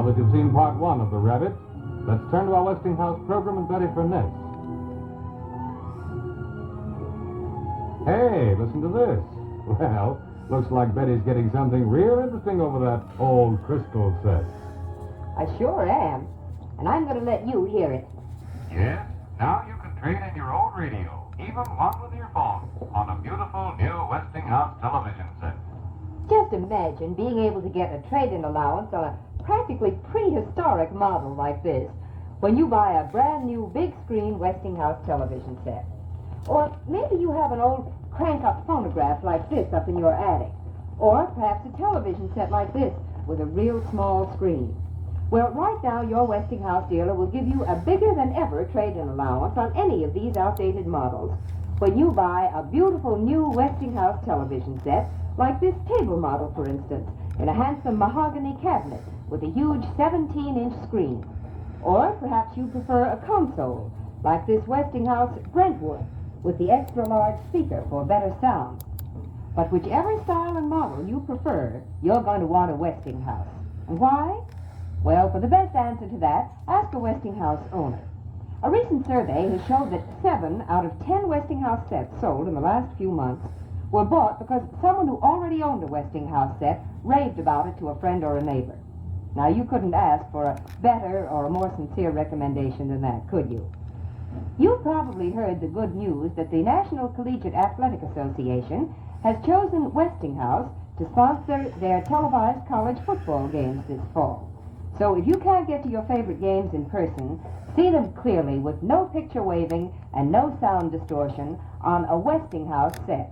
that you've seen part one of The Rabbit, let's turn to our Westinghouse program and Betty Furness. Hey, listen to this. Well, looks like Betty's getting something real interesting over that old crystal set. I sure am. And I'm going to let you hear it. Yes, now you can trade in your old radio, even one with your phone, on a beautiful new Westinghouse television set. Just imagine being able to get a trade-in allowance on a practically prehistoric model like this when you buy a brand new big-screen Westinghouse television set. Or maybe you have an old crank-up phonograph like this up in your attic. Or perhaps a television set like this with a real small screen. Well, right now, your Westinghouse dealer will give you a bigger-than-ever trade-in allowance on any of these outdated models when you buy a beautiful new Westinghouse television set, like this table model, for instance, in a handsome mahogany cabinet with a huge 17-inch screen. Or perhaps you prefer a console, like this Westinghouse Brentwood, with the extra-large speaker for better sound. But whichever style and model you prefer, you're going to want a Westinghouse. And why? Well, for the best answer to that, ask a Westinghouse owner. A recent survey has showed that 7 out of 10 Westinghouse sets sold in the last few months were bought because someone who already owned a Westinghouse set raved about it to a friend or a neighbor. Now, you couldn't ask for a better or a more sincere recommendation than that, could you? You've probably heard the good news that the National Collegiate Athletic Association has chosen Westinghouse to sponsor their televised college football games this fall. So if you can't get to your favorite games in person, see them clearly with no picture waving and no sound distortion on a Westinghouse set.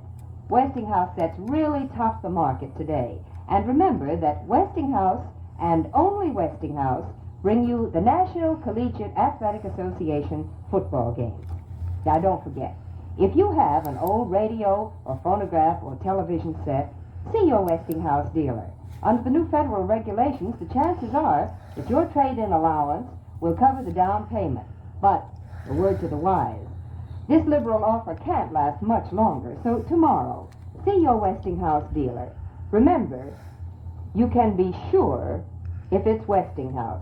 Westinghouse sets really top the market today. And remember that Westinghouse and only Westinghouse bring you the National Collegiate Athletic Association football games. Now don't forget, if you have an old radio or phonograph or television set, see your Westinghouse dealer. Under the new federal regulations, the chances are that your trade-in allowance will cover the down payment. But, a word to the wise, this liberal offer can't last much longer, so tomorrow, see your Westinghouse dealer. Remember, you can be sure if it's Westinghouse.